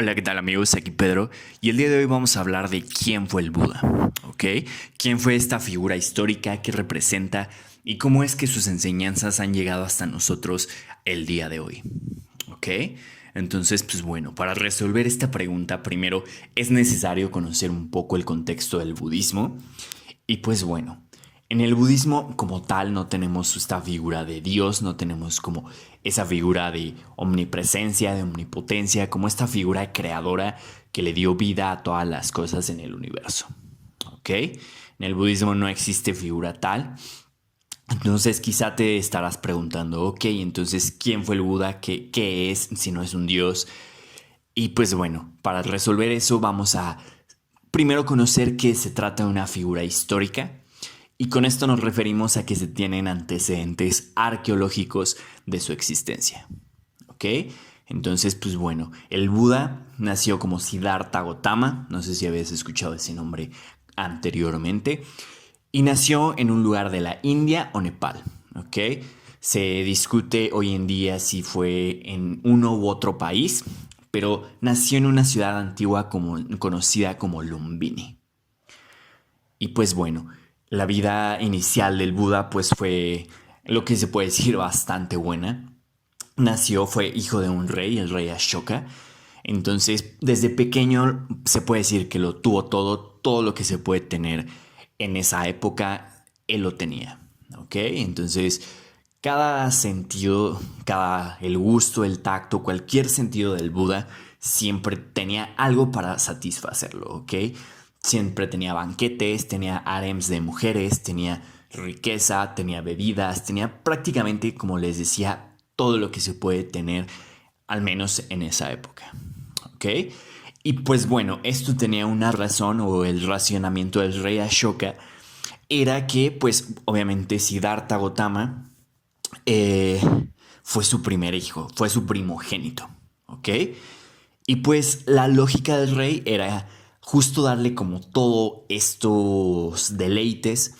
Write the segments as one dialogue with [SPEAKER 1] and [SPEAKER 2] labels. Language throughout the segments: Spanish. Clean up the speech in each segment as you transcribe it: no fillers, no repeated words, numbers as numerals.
[SPEAKER 1] Hola, ¿qué tal amigos? Aquí Pedro y el día de hoy vamos a hablar de quién fue el Buda, ¿ok? ¿Quién fue esta figura histórica que representa y cómo es que sus enseñanzas han llegado hasta nosotros el día de hoy, ¿ok? Entonces, pues bueno, para resolver esta pregunta primero es necesario conocer un poco el contexto del budismo y pues bueno, en el budismo como tal no tenemos esta figura de Dios, no tenemos como esa figura de omnipresencia, de omnipotencia, como esta figura creadora que le dio vida a todas las cosas en el universo. ¿Ok? En el budismo no existe figura tal. Entonces quizá te estarás preguntando, ok, entonces ¿quién fue el Buda? ¿Qué es si no es un Dios? Y pues bueno, para resolver eso vamos a primero conocer que se trata de una figura histórica y con esto nos referimos a que se tienen antecedentes arqueológicos de su existencia. ¿Ok? Entonces, pues bueno, el Buda nació como Siddhartha Gautama, no sé si habías escuchado ese nombre anteriormente, y nació en un lugar de la India o Nepal. ¿Ok? Se discute hoy en día si fue en uno u otro país, pero nació en una ciudad antigua conocida como Lumbini. Y pues bueno, la vida inicial del Buda pues fue lo que se puede decir bastante buena. Fue hijo de un rey, el rey Ashoka. Entonces, desde pequeño se puede decir que lo tuvo todo lo que se puede tener en esa época, él lo tenía. ¿Ok? Entonces, cada sentido, el gusto, el tacto, cualquier sentido del Buda siempre tenía algo para satisfacerlo. ¿Ok? Siempre tenía banquetes, tenía harems de mujeres, tenía riqueza, tenía bebidas, tenía prácticamente, como les decía, todo lo que se puede tener, al menos en esa época. ¿Ok? Y pues bueno, esto tenía una razón, o el racionamiento del rey Ashoka era que, pues obviamente Siddhartha Gautama eh, fue su primer hijo, fue su primogénito. ¿Ok? Y pues la lógica del rey era justo darle como todos estos deleites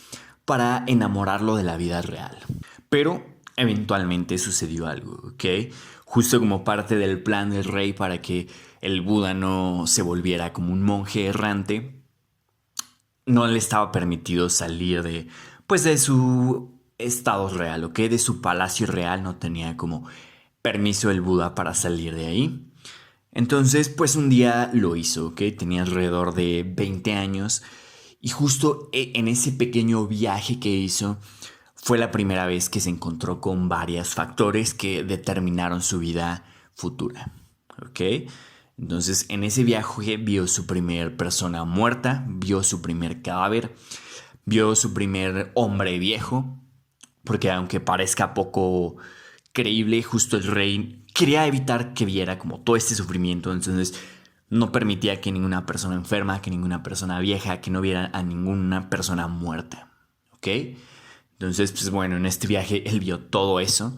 [SPEAKER 1] para enamorarlo de la vida real. Pero eventualmente sucedió algo, ¿ok? Justo como parte del plan del rey para que el Buda no se volviera como un monje errante, no le estaba permitido salir pues de su estado real, ¿ok? De su palacio real no tenía como permiso el Buda para salir de ahí. Entonces, pues un día lo hizo, ¿ok? Tenía alrededor de 20 años y justo en ese pequeño viaje que hizo fue la primera vez que se encontró con varios factores que determinaron su vida futura, ¿ok? Entonces, en ese viaje vio su primer persona muerta, vio su primer cadáver, vio su primer hombre viejo, porque aunque parezca poco creíble, justo el rey quería evitar que viera como todo este sufrimiento, entonces no permitía que ninguna persona enferma, que ninguna persona vieja, que no viera a ninguna persona muerta, ¿ok? Entonces, pues bueno, en este viaje él vio todo eso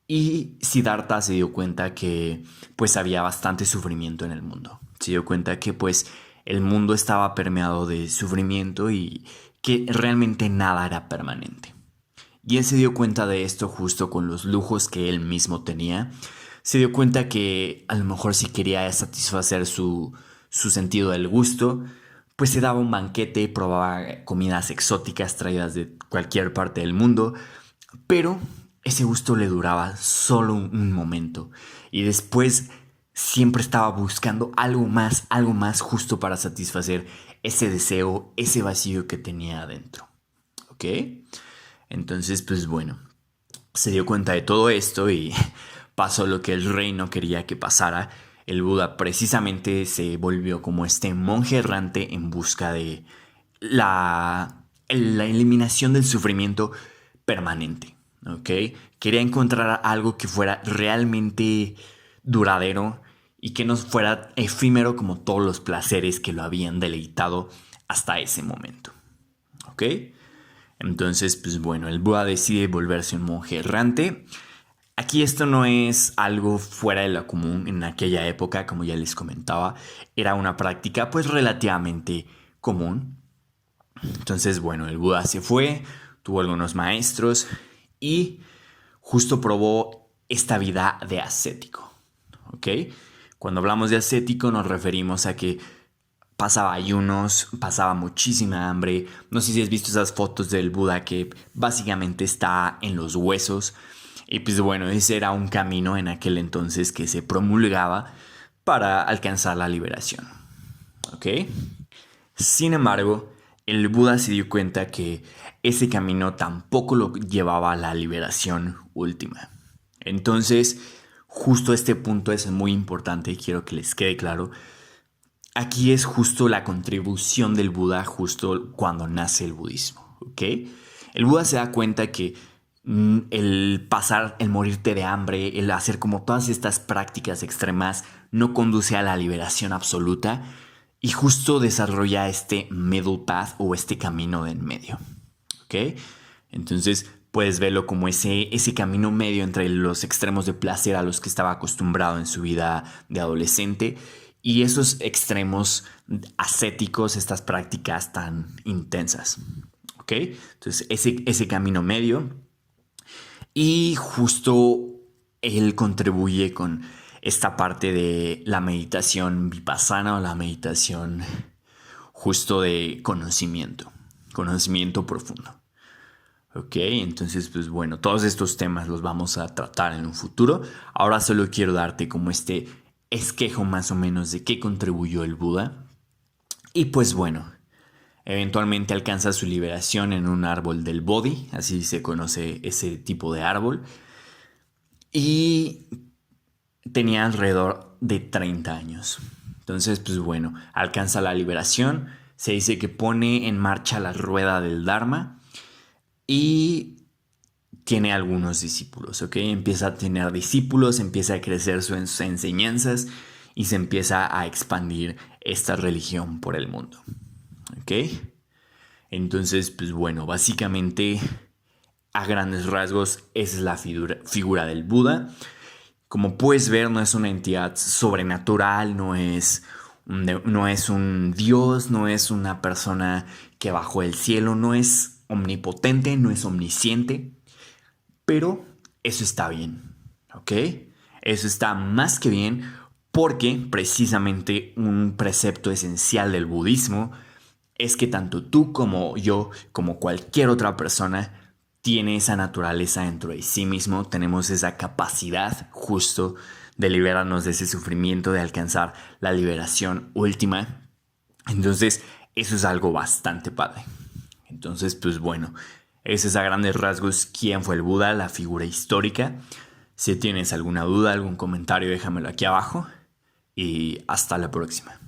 [SPEAKER 1] y Siddhartha se dio cuenta que pues había bastante sufrimiento en el mundo. Se dio cuenta que pues el mundo estaba permeado de sufrimiento y que realmente nada era permanente. Y él se dio cuenta de esto justo con los lujos que él mismo tenía. Se dio cuenta que a lo mejor si quería satisfacer su sentido del gusto, pues se daba un banquete, probaba comidas exóticas traídas de cualquier parte del mundo, pero ese gusto le duraba solo un momento y después siempre estaba buscando algo más justo para satisfacer ese deseo, ese vacío que tenía adentro. ¿Ok? Entonces, pues bueno, se dio cuenta de todo esto y pasó lo que el rey no quería que pasara. El Buda precisamente se volvió como este monje errante en busca de la eliminación del sufrimiento permanente. ¿Ok? Quería encontrar algo que fuera realmente duradero y que no fuera efímero como todos los placeres que lo habían deleitado hasta ese momento. ¿Ok? Entonces, pues bueno, el Buda decide volverse un monje errante. Aquí esto no es algo fuera de lo común en aquella época, como ya les comentaba. Era una práctica pues relativamente común. Entonces, bueno, el Buda se fue, tuvo algunos maestros y justo probó esta vida de ascético. ¿Ok? Cuando hablamos de ascético nos referimos a que pasaba ayunos, pasaba muchísima hambre. No sé si has visto esas fotos del Buda que básicamente está en los huesos. Y pues bueno, ese era un camino en aquel entonces que se promulgaba para alcanzar la liberación. ¿Ok? Sin embargo, el Buda se dio cuenta que ese camino tampoco lo llevaba a la liberación última. Entonces, justo este punto es muy importante y quiero que les quede claro. Aquí es justo la contribución del Buda justo cuando nace el budismo, ¿ok? El Buda se da cuenta que el pasar, el morirte de hambre, el hacer como todas estas prácticas extremas no conduce a la liberación absoluta y justo desarrolla este middle path o este camino de en medio, ¿ok? Entonces puedes verlo como ese camino medio entre los extremos de placer a los que estaba acostumbrado en su vida de adolescente y esos extremos ascéticos, estas prácticas tan intensas, ¿ok? Entonces ese camino medio y justo él contribuye con esta parte de la meditación vipassana o la meditación justo de conocimiento profundo. Ok, entonces pues bueno, todos estos temas los vamos a tratar en un futuro. Ahora solo quiero darte como este esquejo más o menos de qué contribuyó el Buda. Y pues bueno, eventualmente alcanza su liberación en un árbol del Bodhi, así se conoce ese tipo de árbol. Y tenía alrededor de 30 años. Entonces, pues bueno, alcanza la liberación. Se dice que pone en marcha la rueda del Dharma y tiene algunos discípulos, ¿ok? Empieza a tener discípulos, empieza a crecer sus enseñanzas y se empieza a expandir esta religión por el mundo, ¿ok? Entonces, pues bueno, básicamente a grandes rasgos esa es la figura del Buda. Como puedes ver, no es una entidad sobrenatural, no es un dios, no es una persona que bajó del cielo, no es omnipotente, no es omnisciente, pero eso está bien, ¿ok? Eso está más que bien porque precisamente un precepto esencial del budismo es que tanto tú como yo, como cualquier otra persona, tiene esa naturaleza dentro de sí mismo, tenemos esa capacidad justo de liberarnos de ese sufrimiento, de alcanzar la liberación última. Entonces, eso es algo bastante padre. Entonces, pues bueno, ese es a grandes rasgos quién fue el Buda, la figura histórica. Si tienes alguna duda, algún comentario, déjamelo aquí abajo y hasta la próxima.